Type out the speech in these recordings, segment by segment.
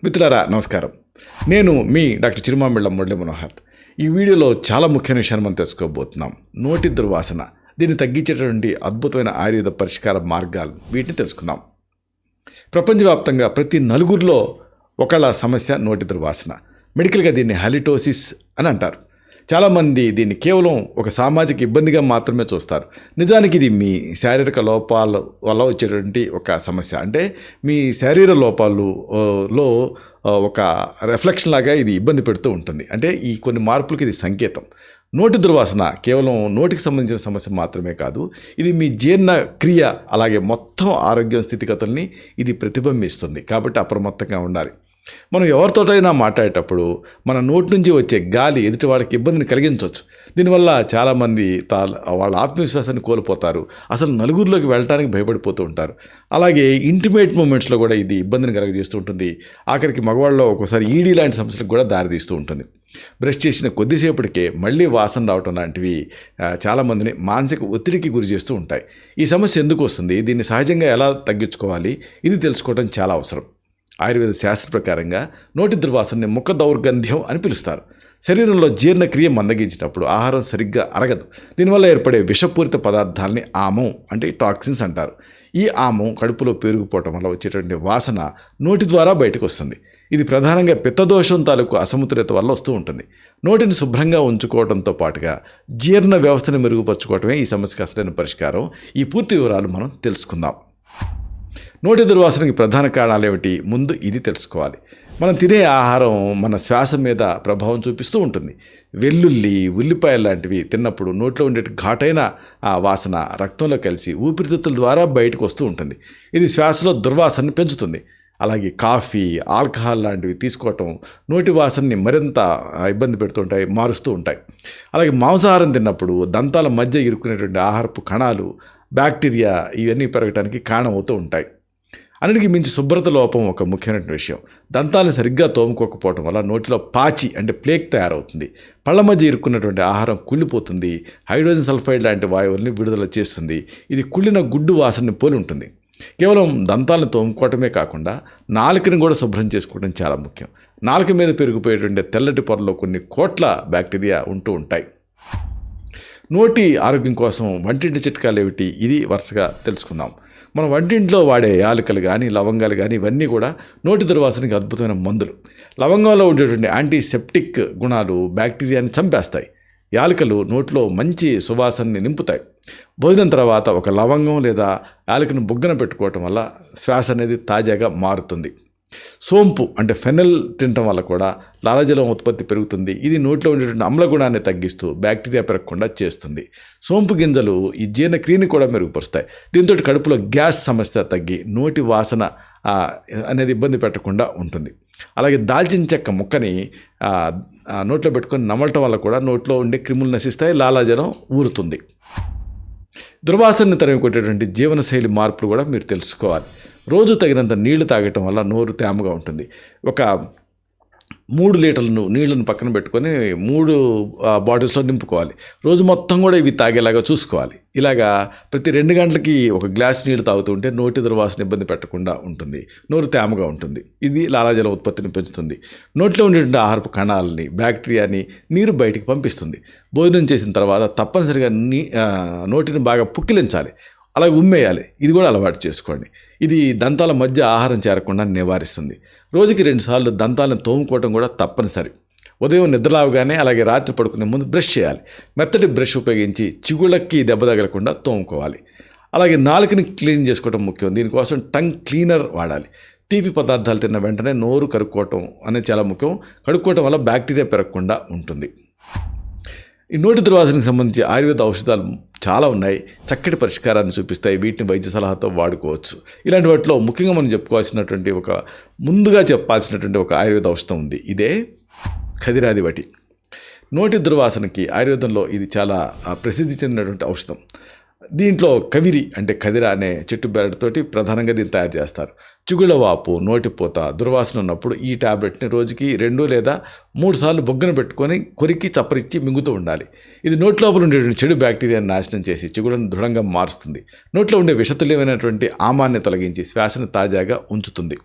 మిత్రులారా నమస్కారం. నేను మీ డాక్టర్ చిరుమామిళ్ళ మురళీ మనోహర్. ఈ వీడియోలో చాలా ముఖ్యమైన విషయాన్ని మనం తెలుసుకోబోతున్నాం. నోటి దుర్వాసన, దీన్ని తగ్గించేటటువంటి అద్భుతమైన ఆయుర్వేద పరిష్కార మార్గాలు, వీటిని తెలుసుకుందాం. ప్రపంచవ్యాప్తంగా ప్రతి నలుగురిలో ఒకళ్ళ సమస్య నోటి దుర్వాసన. మెడికల్గా దీన్ని హాలిటోసిస్ అని అంటారు. చాలామంది దీన్ని కేవలం ఒక సామాజిక ఇబ్బందిగా మాత్రమే చూస్తారు. నిజానికి ఇది మీ శారీరక లోపాల వల్ల వచ్చేటువంటి ఒక సమస్య. అంటే మీ శారీర లోపాలలో ఒక రిఫ్లెక్షన్ లాగా ఇది ఇబ్బంది పెడుతూ ఉంటుంది. అంటే ఈ కొన్ని మార్పులకి ఇది సంకేతం. నోటి దుర్వాసన కేవలం నోటికి సంబంధించిన సమస్య మాత్రమే కాదు, ఇది మీ జీర్ణ క్రియ అలాగే మొత్తం ఆరోగ్య స్థితిగతుల్ని ఇది ప్రతిబింబిస్తుంది. కాబట్టి అప్రమత్తంగా ఉండాలి. మనం ఎవరితోటైనా మాట్లాడేటప్పుడు మన నోటి నుంచి వచ్చే గాలి ఎదుటి వాళ్ళకి ఇబ్బందిని కలిగించవచ్చు. దీనివల్ల చాలామంది వాళ్ళ ఆత్మవిశ్వాసాన్ని కోల్పోతారు. అసలు నలుగురిలోకి వెళ్ళడానికి భయపడిపోతూ ఉంటారు. అలాగే ఇంటిమేట్ మూమెంట్స్లో కూడా ఇది ఇబ్బందిని కలగజేస్తూ ఉంటుంది. ఆఖరికి మగవాళ్ళలో ఒక్కోసారి ఈడీ లాంటి సమస్యలకు కూడా దారితీస్తూ ఉంటుంది. బ్రష్ చేసిన కొద్దిసేపటికే మళ్ళీ వాసన రావటం లాంటివి చాలామందిని మానసిక ఒత్తిడికి గురి చేస్తూ ఉంటాయి. ఈ సమస్య ఎందుకు వస్తుంది, దీన్ని సహజంగా ఎలా తగ్గించుకోవాలి, ఇది తెలుసుకోవడం చాలా అవసరం. ఆయుర్వేద శాస్త్ర ప్రకారంగా నోటి దుర్వాసనని ముఖ దౌర్గంధ్యం అని పిలుస్తారు. శరీరంలో జీర్ణక్రియ మందగించినప్పుడు ఆహారం సరిగ్గా అరగదు. దీనివల్ల ఏర్పడే విషపూరిత పదార్థాలని ఆమం అంటే టాక్సిన్స్ అంటారు. ఈ ఆమం కడుపులో పేరుకుపోవటం వల్ల వచ్చేటువంటి వాసన నోటి ద్వారా బయటకు వస్తుంది. ఇది ప్రధానంగా పిత్తదోషం తాలూకు అసమతుల్యత వల్ల వస్తూ ఉంటుంది. నోటిని శుభ్రంగా ఉంచుకోవడంతో పాటుగా జీర్ణ వ్యవస్థను మెరుగుపరచుకోవటమే ఈ సమస్యకు అసలైన పరిష్కారం. ఈ పూర్తి వివరాలు మనం తెలుసుకుందాం. నోటి దుర్వాసనకి ప్రధాన కారణాలు ఏమిటి, ముందు ఇది తెలుసుకోవాలి. మనం తినే ఆహారం మన శ్వాస మీద ప్రభావం చూపిస్తూ ఉంటుంది. వెల్లుల్లి, ఉల్లిపాయలు లాంటివి తిన్నప్పుడు నోట్లో ఉండే ఘాటైన వాసన రక్తంలో కలిసి ఊపిరితిత్తుల ద్వారా బయటకు వస్తూ ఉంటుంది. ఇది శ్వాసలో దుర్వాసనని పెంచుతుంది. అలాగే కాఫీ, ఆల్కహాల్ లాంటివి తీసుకోవటం నోటి వాసనని మరింత ఇబ్బంది పెడుతుంటాయి, మారుస్తూ ఉంటాయి. అలాగే మాంసాహారం తిన్నప్పుడు దంతాల మధ్య ఇరుక్కునేటువంటి ఆహారపు కణాలు, బ్యాక్టీరియా ఇవన్నీ పెరగడానికి కారణమవుతూ ఉంటాయి. అన్నిటికీ మించి శుభ్రత లోపం ఒక ముఖ్యమైన విషయం. దంతాలను సరిగ్గా తోముకోకపోవడం వల్ల నోటిలో పాచి అంటే ప్లేక్ తయారవుతుంది. పళ్ళ మధ్య ఇరుక్కున్నటువంటి ఆహారం కుళ్ళిపోతుంది. హైడ్రోజన్ సల్ఫైడ్ లాంటి వాయువుల్ని విడుదల చేస్తుంది. ఇది కుళ్ళిన గుడ్డు వాసనని పోలి ఉంటుంది. కేవలం దంతాలను తోముకోవటమే కాకుండా నాలుకని కూడా శుభ్రం చేసుకోవడం చాలా ముఖ్యం. నాలుక మీద పెరిగిపోయేటువంటి తెల్లటి పొరలో కొన్ని కోట్ల బ్యాక్టీరియా ఉంటూ ఉంటాయి. నోటి ఆరోగ్యం కోసం వంటింటి చిట్కాలు ఏమిటి, ఇది వరుసగా తెలుసుకుందాం. మనం వంటింట్లో వాడే యాలకులు కానీ, లవంగాలు కానీ, ఇవన్నీ కూడా నోటి దుర్వాసనకి అద్భుతమైన మందులు. లవంగంలో ఉండేటువంటి యాంటీసెప్టిక్ గుణాలు బ్యాక్టీరియాని చంపేస్తాయి. యాలకులు నోట్లో మంచి సువాసనని నింపుతాయి. భోజనం తర్వాత ఒక లవంగం లేదా యాలకును బుగ్గన పెట్టుకోవటం వల్ల శ్వాస అనేది తాజాగా మారుతుంది. సోంపు అంటే ఫెనల్ తినటం వల్ల కూడా లాలాజలం ఉత్పత్తి పెరుగుతుంది. ఇది నోట్లో ఉండేటువంటి అమ్ల గుణాన్ని తగ్గిస్తూ బ్యాక్టీరియా పెరగకుండా చేస్తుంది. సోంపు గింజలు ఈ జీర్ణక్రియని కూడా మెరుగుపరుస్తాయి. దీంతో కడుపులో గ్యాస్ సమస్య తగ్గి నోటి వాసన అనేది ఇబ్బంది పెట్టకుండా ఉంటుంది. అలాగే దాల్చిన చెక్క ముక్కని నోట్లో పెట్టుకొని నమలటం వల్ల కూడా నోట్లో ఉండే క్రిములు నశిస్తాయి, లాలాజలం ఊరుతుంది. దుర్వాసనని తరిమి కొట్టేటువంటి జీవనశైలి మార్పులు కూడా మీరు తెలుసుకోవాలి. రోజు తగినంత నీళ్లు తాగటం వల్ల నోరు తేమగా ఉంటుంది. ఒక 3 లీటర్లు నీళ్లను పక్కన పెట్టుకొని 3 బాటిల్స్లో నింపుకోవాలి. రోజు మొత్తం కూడా ఇవి తాగేలాగా చూసుకోవాలి. ఇలాగా ప్రతి 2 గంటలకి ఒక గ్లాస్ నీళ్లు తాగుతూ ఉంటే నోటి దుర్వాసన ఇబ్బంది పెట్టకుండా ఉంటుంది. నోరు తేమగా ఉంటుంది. ఇది లాలాజల ఉత్పత్తిని పెంచుతుంది. నోట్లో ఉండేటువంటి ఆహారపు కణాలని, బ్యాక్టీరియాని నీరు బయటికి పంపిస్తుంది. భోజనం చేసిన తర్వాత తప్పనిసరిగా నోటిని బాగా పుక్కిలించాలి, అలాగే ఉమ్మేయాలి. ఇది కూడా అలవాటు చేసుకోండి. ఇది దంతాల మధ్య ఆహారం చేరకుండా నివారిస్తుంది. రోజుకి 2 సార్లు దంతాలను తోముకోవడం కూడా తప్పనిసరి. ఉదయం నిద్రలావగానే అలాగే రాత్రి పడుకునే ముందు బ్రష్ చేయాలి. మెత్తటి బ్రష్ ఉపయోగించి చిగుళ్ళకి దెబ్బ తగలకుండా తోముకోవాలి. అలాగే నాలుకని క్లీన్ చేసుకోవడం ముఖ్యం. దీనికోసం టంగ్ క్లీనర్ వాడాలి. తీపి పదార్థాలు తిన్న వెంటనే నోరు కడుక్కోవటం అనేది చాలా ముఖ్యం. కడుక్కోవటం వల్ల బ్యాక్టీరియా పెరగకుండా ఉంటుంది. ఈ నోటి దుర్వాసనకు సంబంధించి ఆయుర్వేద ఔషధాలు చాలా ఉన్నాయి. చక్కటి పరిష్కారాన్ని చూపిస్తాయి. వీటిని వైద్య సలహాతో వాడుకోవచ్చు. ఇలాంటి వాటిలో ముఖ్యంగా మనం చెప్పుకోవాల్సినటువంటి ముందుగా చెప్పాల్సినటువంటి ఒక ఆయుర్వేద ఔషధం ఉంది. ఇదే ఖదిరాది వటి. నోటి దుర్వాసనకి ఆయుర్వేదంలో ఇది చాలా ప్రసిద్ధి చెందినటువంటి ఔషధం. దీంట్లో కవిరి అంటే ఖదిర అనే చెట్టు బెరడుతోటి ప్రధానంగా దీన్ని తయారు చేస్తారు. చిగుళ్ళవాపు, నోటిపోత, దుర్వాసన ఉన్నప్పుడు ఈ ట్యాబ్లెట్ని రోజుకి 2 లేదా 3 సార్లు బొగ్గన పెట్టుకొని కొరికి చప్పరిచ్చి మింగుతూ ఉండాలి. ఇది నోటి లోపల ఉండేటువంటి చెడు బ్యాక్టీరియాని నాశనం చేసి చిగుళ్ళను దృఢంగా మారుస్తుంది. నోట్లో ఉండే విషతుల్యమైనటువంటి ఆమాన్ని తొలగించి శ్వాసను తాజాగా ఉంచుతుంది.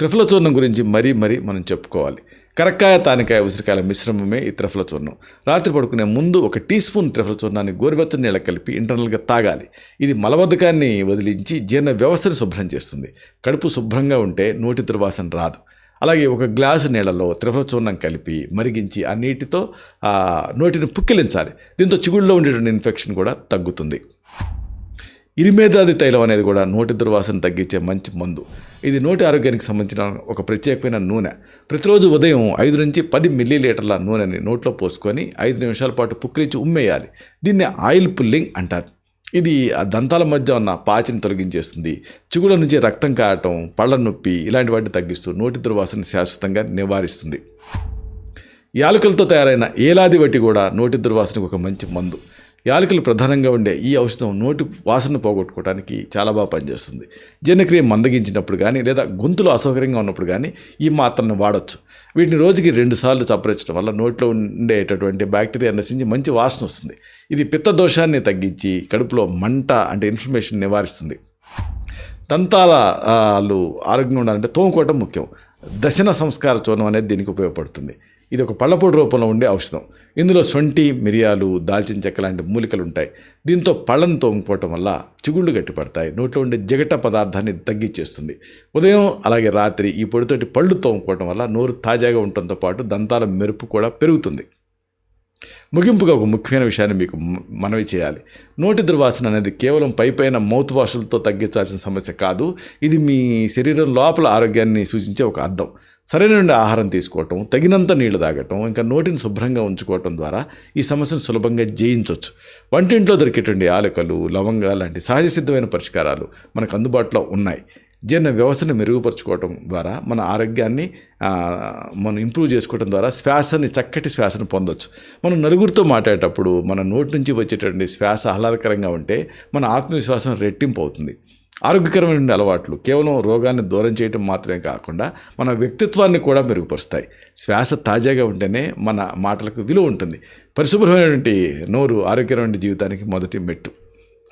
త్రిఫల చూర్ణం గురించి మరీ మనం చెప్పుకోవాలి. కరక్కాయ, తానికాయ, ఉసిరికాయల మిశ్రమమే ఈ త్రిఫల చూర్ణం. రాత్రి పడుకునే ముందు 1 టీ స్పూన్ త్రిఫల చూర్ణాన్ని గోరువెచ్చని నీళ్ళ కలిపి ఇంటర్నల్గా తాగాలి. ఇది మలబద్ధకాన్ని వదిలించి జీర్ణ వ్యవస్థని శుభ్రం చేస్తుంది. కడుపు శుభ్రంగా ఉంటే నోటి దుర్వాసన రాదు. అలాగే 1 గ్లాసు నీళ్ళలో త్రిఫల చూర్ణం కలిపి మరిగించి ఆ నీటితో నోటిని పుక్కిలించాలి. దీంతో చిగుళ్ళలో ఉండేటువంటి ఇన్ఫెక్షన్ కూడా తగ్గుతుంది. ఇరిమేదాది తైలం అనేది కూడా నోటి దుర్వాసన తగ్గించే మంచి మందు. ఇది నోటి ఆరోగ్యానికి సంబంధించిన ఒక ప్రత్యేకమైన నూనె. ప్రతిరోజు ఉదయం 5 నుంచి 10 మిల్లీలీటర్ల నూనెని నోట్లో పోసుకొని 5 నిమిషాల పాటు పుక్కిలించి ఉమ్మేయాలి. దీన్ని ఆయిల్ పుల్లింగ్ అంటారు. ఇది ఆ దంతాల మధ్య ఉన్న పాచిని తొలగించేస్తుంది. చిగుళ్ళ నుంచి రక్తం కారటం, పళ్ళ నొప్పి ఇలాంటి వాటిని తగ్గిస్తూ నోటి దుర్వాసన శాశ్వతంగా నివారిస్తుంది. యాలకులతో తయారైన ఏలాది వట్టి కూడా నోటి దుర్వాసనకు ఒక మంచి మందు. యాలకులు ప్రధానంగా ఉండే ఈ ఔషధం నోటి వాసన పోగొట్టుకోవడానికి చాలా బాగా పనిచేస్తుంది. జీర్ణక్రియ మందగించినప్పుడు కానీ లేదా గొంతులో అసౌకర్యంగా ఉన్నప్పుడు కానీ ఈ మాత్రలను వాడచ్చు. వీటిని రోజుకి 2 సార్లు చప్పరించడం వల్ల నోట్లో ఉండేటటువంటి బ్యాక్టీరియా నశించి మంచి వాసన వస్తుంది. ఇది పిత్త దోషాన్ని తగ్గించి కడుపులో మంట అంటే ఇన్ఫ్లమేషన్ నివారిస్తుంది. దంతాలు ఆరోగ్యంగా ఉండాలంటే తోముకోవడం ముఖ్యం. దశన సంస్కార చూర్ణం అనేది దీనికి ఉపయోగపడుతుంది. ఇది ఒక పళ్ళపొడి రూపంలో ఉండే ఔషధం. ఇందులో శొంఠి, మిరియాలు, దాల్చిన చెక్క లాంటి మూలికలు ఉంటాయి. దీంతో పళ్ళను తోముకోవటం వల్ల చిగుళ్ళు గట్టిపడతాయి. నోట్లో ఉండే జిగట పదార్థాన్ని తగ్గించేస్తుంది. ఉదయం అలాగే రాత్రి ఈ పొడితోటి పళ్ళు తోముకోవటం వల్ల నోరు తాజాగా ఉండటంతో పాటు దంతాల మెరుపు కూడా పెరుగుతుంది. ముగింపుగా ఒక ముఖ్యమైన విషయాన్ని మీకు మనవి చేయాలి. నోటి దుర్వాసన అనేది కేవలం పైపైన మౌత్ వాషులతో తగ్గించాల్సిన సమస్య కాదు. ఇది మీ శరీరం లోపల ఆరోగ్యాన్ని సూచించే ఒక అద్దం. సరైన ఆహారం తీసుకోవటం, తగినంత నీళ్లు తాగటం, ఇంకా నోటిని శుభ్రంగా ఉంచుకోవటం ద్వారా ఈ సమస్యను సులభంగా జయించవచ్చు. వంటింట్లో దొరికేటువంటి యాలకులు, లవంగాలు లాంటి సహజ సిద్ధమైన పరిష్కారాలు మనకు అందుబాటులో ఉన్నాయి. జీర్ణ వ్యవస్థను మెరుగుపరుచుకోవటం ద్వారా మన ఆరోగ్యాన్ని మనం ఇంప్రూవ్ చేసుకోవడం ద్వారా చక్కటి శ్వాసను పొందొచ్చు. మనం నలుగురితో మాట్లాడేటప్పుడు మన నోటి నుంచి వచ్చేటటువంటి శ్వాస ఆహ్లాదకరంగా ఉంటే మన ఆత్మవిశ్వాసం రెట్టింపు అవుతుంది. ఆరోగ్యకరమైన అలవాట్లు కేవలం రోగాన్ని దూరం చేయడం మాత్రమే కాకుండా మన వ్యక్తిత్వాన్ని కూడా మెరుగుపరుస్తాయి. శ్వాస తాజాగా ఉంటేనే మన మాటలకు విలువ ఉంటుంది. పరిశుభ్రమైనటువంటి నోరు ఆరోగ్యకరమైన జీవితానికి మొదటి మెట్టు.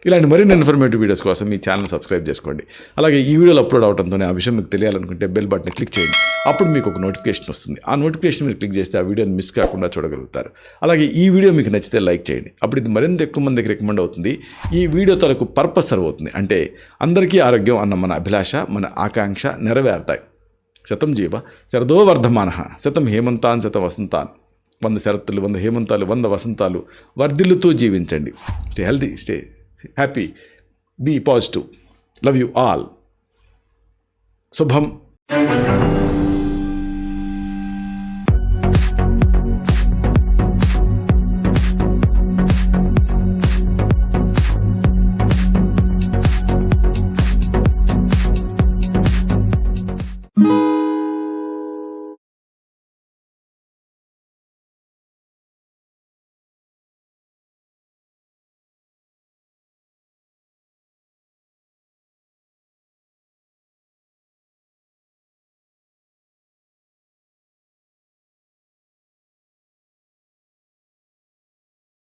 ఇలాంటి మరిన్ని ఇన్ఫర్మేటివ్ వీడియోస్ కోసం మీ ఛానల్ సబ్స్క్రైబ్ చేసుకోండి. అలాగే ఈ వీడియోలు అప్లోడ్ అవడంతోనే ఆ విషయం మీకు తెలియాలనుకుంటే బెల్ బటన్ క్లిక్ చేయండి. అప్పుడు మీకు ఒక నోటిఫికేషన్ వస్తుంది. ఆ నోటిఫికేషన్ మీరు క్లిక్ చేస్తే ఆ వీడియోని మిస్ కాకుండా చూడగలుగుతారు. అలాగే ఈ వీడియో మీకు నచ్చితే లైక్ చేయండి. అప్పుడు ఇది మరింత ఎక్కువ మందికి రికమెండ్ అవుతుంది. ఈ వీడియో తలకు పర్పస్ సర్వ్ అవుతుంది. అంటే అందరికీ ఆరోగ్యం అన్న మన అభిలాష, మన ఆకాంక్ష నెరవేరుతాయి. శతం జీవ శరదో వర్ధమానః, శతం హేమంతాన్ శతం వసంతాన్. 100 శరత్తులు, 100 హేమంతాలు, 100 వసంతాలు వర్ధిల్లుతూ జీవించండి. Stay healthy, stay happy, be positive. Love you all. Subham.